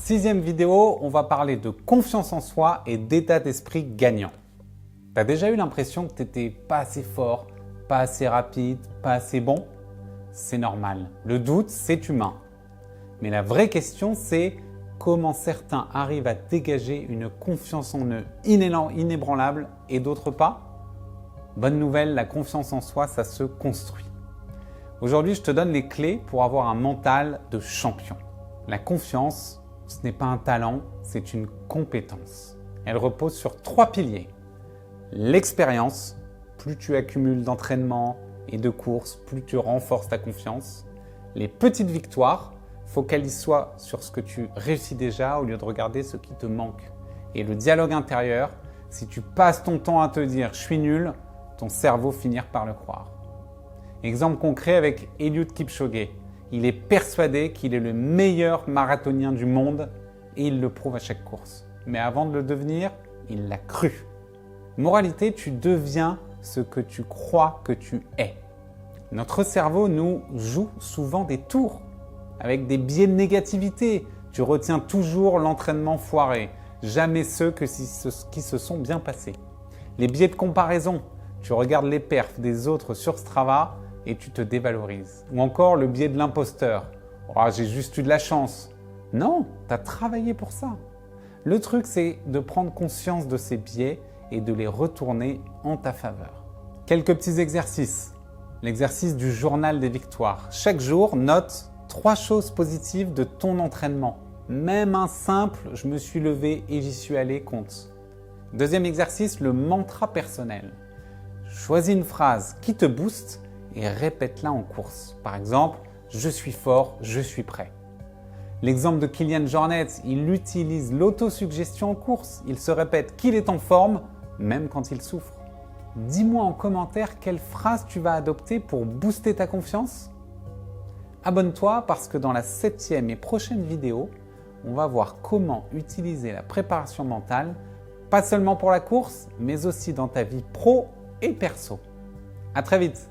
6e vidéo, on va parler de confiance en soi et d'état d'esprit gagnant. T'as déjà eu l'impression que t'étais pas assez fort, pas assez rapide, pas assez bon? C'est normal. Le doute, c'est humain. Mais la vraie question, c'est comment certains arrivent à dégager une confiance en eux inébranlable et d'autres pas? Bonne nouvelle, la confiance en soi, ça se construit. Aujourd'hui, je te donne les clés pour avoir un mental de champion. La confiance, ce n'est pas un talent, c'est une compétence. Elle repose sur 3 piliers. L'expérience, plus tu accumules d'entraînement et de courses, plus tu renforces ta confiance. Les petites victoires, focalise-toi sur ce que tu réussis déjà au lieu de regarder ce qui te manque. Et le dialogue intérieur, si tu passes ton temps à te dire « je suis nul », ton cerveau finira par le croire. Exemple concret avec Eliud Kipchoge. Il est persuadé qu'il est le meilleur marathonien du monde et il le prouve à chaque course. Mais avant de le devenir, il l'a cru. Moralité, tu deviens ce que tu crois que tu es. Notre cerveau nous joue souvent des tours avec des biais de négativité. Tu retiens toujours l'entraînement foiré, jamais ceux qui se sont bien passés. Les biais de comparaison, tu regardes les perfs des autres sur Strava et tu te dévalorises. Ou encore le biais de l'imposteur. « Oh, j'ai juste eu de la chance ». Non, tu as travaillé pour ça. Le truc, c'est de prendre conscience de ces biais et de les retourner en ta faveur. Quelques petits exercices. L'exercice du journal des victoires. Chaque jour, note 3 choses positives de ton entraînement. Même un simple « je me suis levé et j'y suis allé » compte. Deuxième exercice, le mantra personnel. Choisis une phrase qui te booste et répète-la en course. Par exemple, « je suis fort, je suis prêt ». L'exemple de Kilian Jornet, il utilise l'autosuggestion en course. Il se répète qu'il est en forme, même quand il souffre. Dis-moi en commentaire quelle phrase tu vas adopter pour booster ta confiance. Abonne-toi parce que dans la 7e et prochaine vidéo, on va voir comment utiliser la préparation mentale, pas seulement pour la course, mais aussi dans ta vie pro et perso. À très vite!